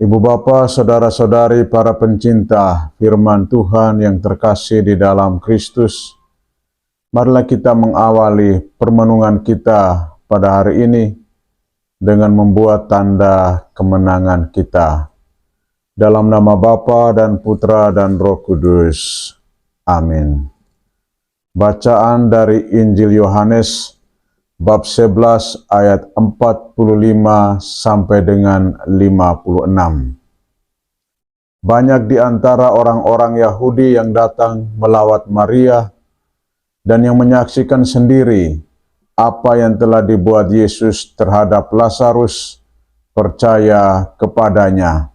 Ibu bapa, saudara-saudari, para pencinta firman Tuhan yang terkasih di dalam Kristus, marilah kita mengawali permenungan kita pada hari ini dengan membuat tanda kemenangan kita. Dalam nama Bapa dan Putra dan Roh Kudus. Amin. Bacaan dari Injil Yohanes bab 11 ayat 45 sampai dengan 56. Banyak di antara orang-orang Yahudi yang datang melawat Maria dan yang menyaksikan sendiri apa yang telah dibuat Yesus terhadap Lazarus percaya kepadanya.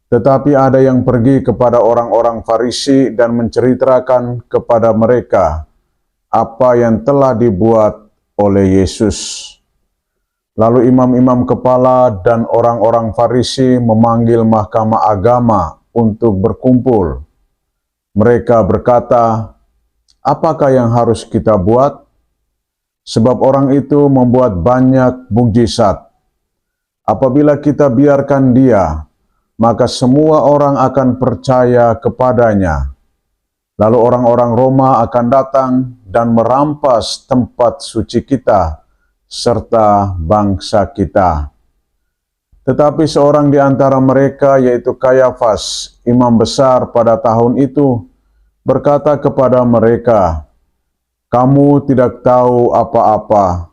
Tetapi ada yang pergi kepada orang-orang Farisi dan menceritakan kepada mereka apa yang telah dibuat oleh Yesus. Lalu imam-imam kepala dan orang-orang Farisi memanggil mahkamah agama untuk berkumpul. Mereka berkata, "Apakah yang harus kita buat? Sebab orang itu membuat banyak mukjizat. Apabila kita biarkan dia, maka semua orang akan percaya kepadanya. Lalu orang-orang Roma akan datang dan merampas tempat suci kita serta bangsa kita." Tetapi seorang di antara mereka, yaitu Kayafas, imam besar pada tahun itu, berkata kepada mereka, "Kamu tidak tahu apa-apa.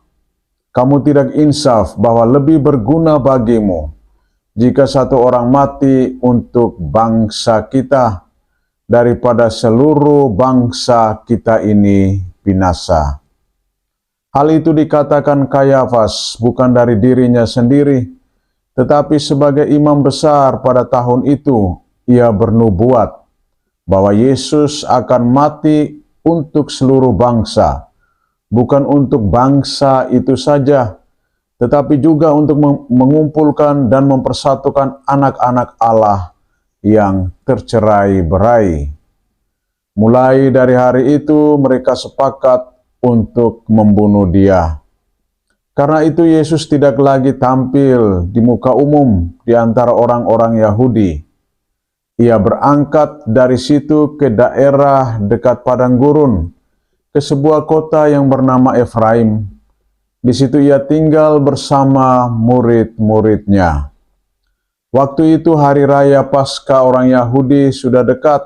Kamu tidak insaf bahwa lebih berguna bagimu jika satu orang mati untuk bangsa kita daripada seluruh bangsa kita ini binasa." Hal itu dikatakan Kayafas bukan dari dirinya sendiri, tetapi sebagai imam besar pada tahun itu, ia bernubuat bahwa Yesus akan mati untuk seluruh bangsa, bukan untuk bangsa itu saja, tetapi juga untuk mengumpulkan dan mempersatukan anak-anak Allah yang tercerai-berai. Mulai dari hari itu mereka sepakat untuk membunuh dia. Karena itu Yesus tidak lagi tampil di muka umum di antara orang-orang Yahudi. Ia berangkat dari situ ke daerah dekat padang gurun, ke sebuah kota yang bernama Efraim. Di situ ia tinggal bersama murid-muridnya. Waktu itu hari raya Paskah orang Yahudi sudah dekat,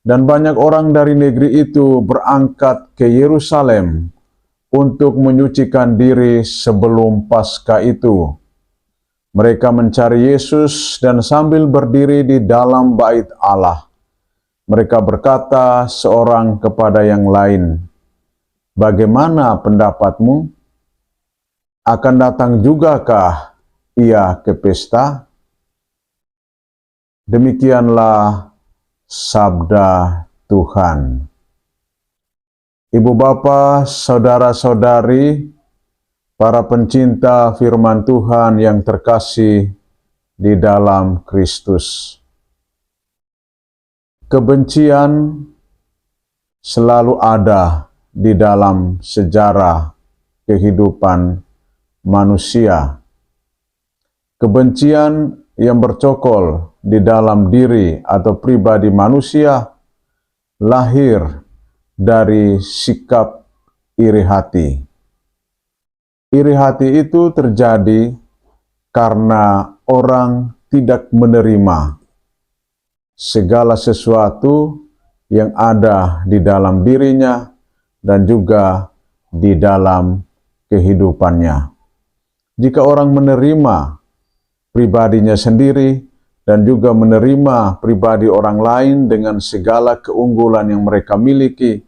dan banyak orang dari negeri itu berangkat ke Yerusalem untuk menyucikan diri sebelum Paskah itu. Mereka mencari Yesus dan sambil berdiri di dalam bait Allah, mereka berkata seorang kepada yang lain, "Bagaimana pendapatmu? Akan datang jugakah ia ke pesta?" Demikianlah sabda Tuhan. Ibu bapa, saudara-saudari, para pencinta firman Tuhan yang terkasih di dalam Kristus. Kebencian selalu ada di dalam sejarah kehidupan manusia. Kebencian yang bercokol di dalam diri atau pribadi manusia lahir dari sikap iri hati. Iri hati itu terjadi karena orang tidak menerima segala sesuatu yang ada di dalam dirinya dan juga di dalam kehidupannya. Jika orang menerima pribadinya sendiri dan juga menerima pribadi orang lain dengan segala keunggulan yang mereka miliki,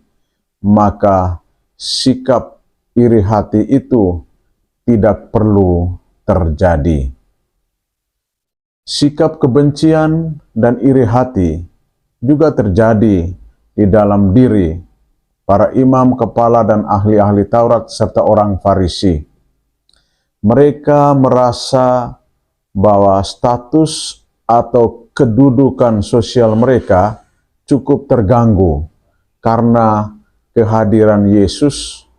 maka sikap iri hati itu tidak perlu terjadi. Sikap kebencian dan iri hati juga terjadi di dalam diri para imam kepala dan ahli-ahli Taurat serta orang Farisi. Mereka merasa bahwa status atau kedudukan sosial mereka cukup terganggu karena kehadiran Yesus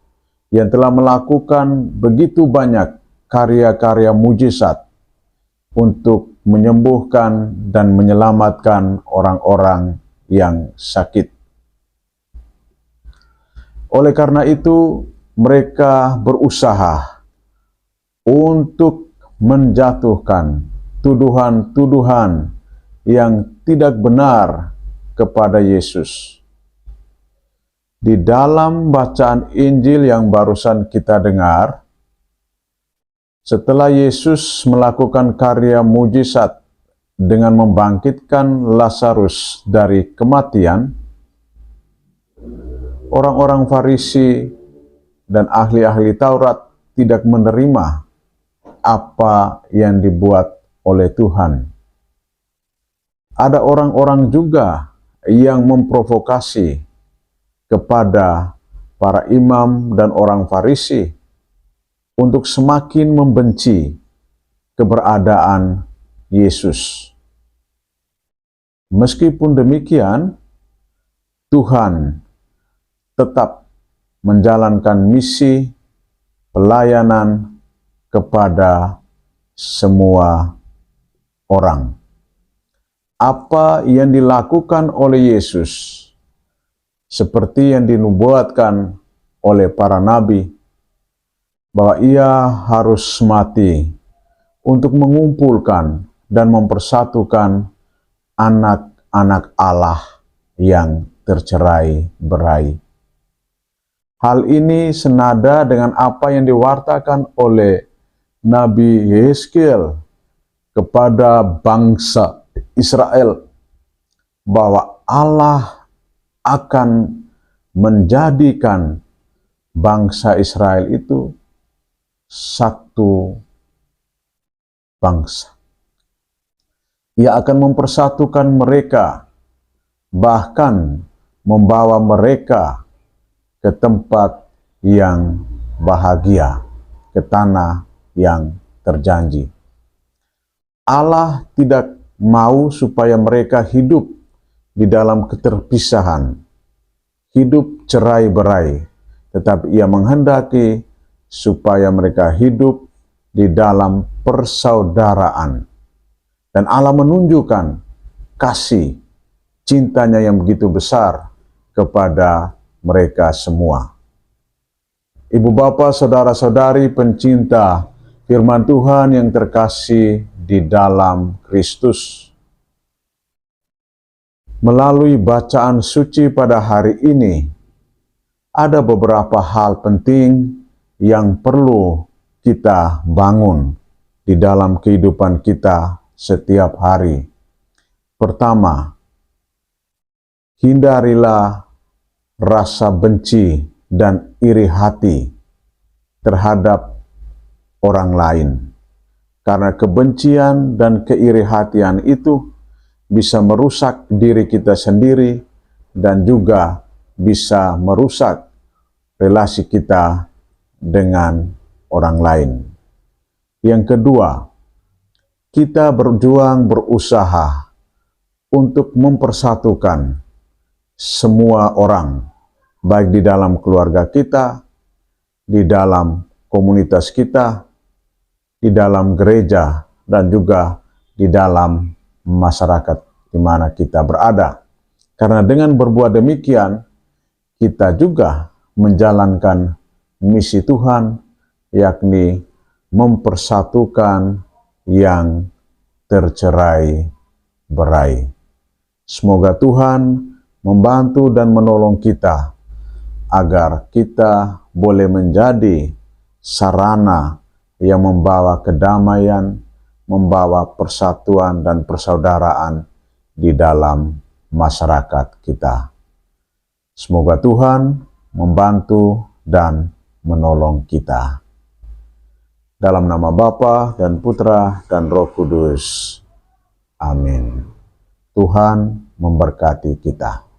yang telah melakukan begitu banyak karya-karya mujizat untuk menyembuhkan dan menyelamatkan orang-orang yang sakit. Oleh karena itu, mereka berusaha untuk menjatuhkan tuduhan-tuduhan yang tidak benar kepada Yesus. Di dalam bacaan Injil yang barusan kita dengar, setelah Yesus melakukan karya mujizat dengan membangkitkan Lazarus dari kematian, orang-orang Farisi dan ahli-ahli Taurat tidak menerima apa yang dibuat oleh Tuhan. Ada orang-orang juga yang memprovokasi kepada para imam dan orang Farisi untuk semakin membenci keberadaan Yesus. Meskipun demikian, Tuhan tetap menjalankan misi pelayanan kepada semua orang. Apa yang dilakukan oleh Yesus, seperti yang dinubuatkan oleh para nabi, bahwa ia harus mati untuk mengumpulkan dan mempersatukan anak-anak Allah yang tercerai-berai. Hal ini senada dengan apa yang diwartakan oleh Nabi Yehezkiel kepada bangsa Israel, bahwa Allah akan menjadikan bangsa Israel itu satu bangsa. Ia akan mempersatukan mereka, bahkan membawa mereka ke tempat yang bahagia, ke tanah yang terjanji. Allah tidak mau supaya mereka hidup di dalam keterpisahan, hidup cerai-berai, tetapi Ia menghendaki supaya mereka hidup di dalam persaudaraan. Dan Allah menunjukkan kasih, cintanya yang begitu besar kepada mereka semua. Ibu bapa, saudara-saudari pencinta firman Tuhan yang terkasih di dalam Kristus, melalui bacaan suci pada hari ini, ada beberapa hal penting yang perlu kita bangun di dalam kehidupan kita setiap hari. Pertama, hindarilah rasa benci dan iri hati terhadap orang lain. Karena kebencian dan keirihatian itu bisa merusak diri kita sendiri dan juga bisa merusak relasi kita dengan orang lain. Yang kedua, kita berusaha untuk mempersatukan semua orang, baik di dalam keluarga kita, di dalam komunitas kita, di dalam gereja, dan juga di dalam masyarakat di mana kita berada. Karena dengan berbuat demikian, kita juga menjalankan misi Tuhan, yakni mempersatukan yang tercerai-berai. Semoga Tuhan membantu dan menolong kita agar kita boleh menjadi sarana yang membawa kedamaian, membawa persatuan dan persaudaraan di dalam masyarakat kita. Semoga Tuhan membantu dan menolong kita. Dalam nama Bapa dan Putra dan Roh Kudus. Amin. Tuhan memberkati kita.